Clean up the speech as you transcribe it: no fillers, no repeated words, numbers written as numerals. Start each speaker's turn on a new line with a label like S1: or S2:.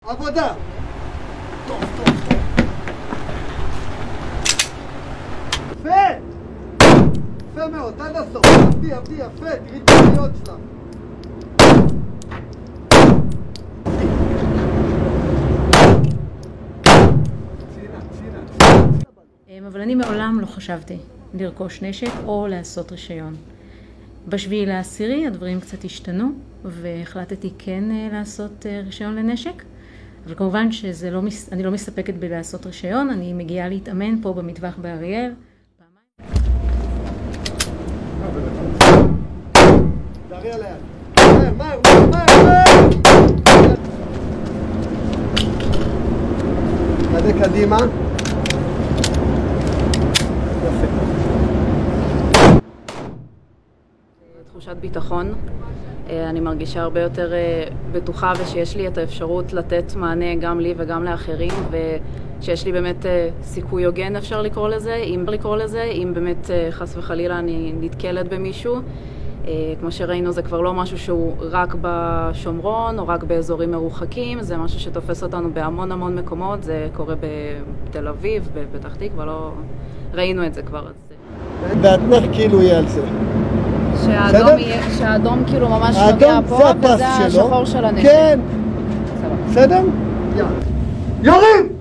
S1: עבודה! טוב, טוב, טוב. יפה! יפה מאוד, עד הסוף. עבדי, עבדי, יפה, תראי את העבודיות שלה.
S2: אבל אני מעולם לא חשבתי לרכוש נשק או לעשות רישיון. ב7/10 הדברים קצת השתנו והחלטתי כן לעשות רישיון לנשק. אבל כמובן שאני לא מסתפקת בלעשות רישיון, אני מגיעה להתאמן פה במטווח באריאל.
S1: תערי עליה. מהר, מהר, מהר, מהר! קדה קדימה. יפה.
S3: תחושת ביטחון. אני מרגישה הרבה יותר בטוחה ושיש לי את האפשרות לתת מענה גם לי וגם לאחרים ושיש לי באמת סיכוי הוגן אפשר לקרוא לזה, אם באמת חס וחלילה אני נתקלת במישהו. כמו שראינו זה כבר לא משהו שהוא רק בשומרון או רק באזורים מרוחקים, זה משהו שתופס אותנו בהמון המון מקומות, זה קורה בתל אביב, בפתח תקווה, לא ראינו את זה כבר.
S1: דעתך כאילו יהיה על זה.
S3: שהאדום כאילו ממש נוגע פה, וזה השחור של הנשק.
S1: כן. בסדר? יורים!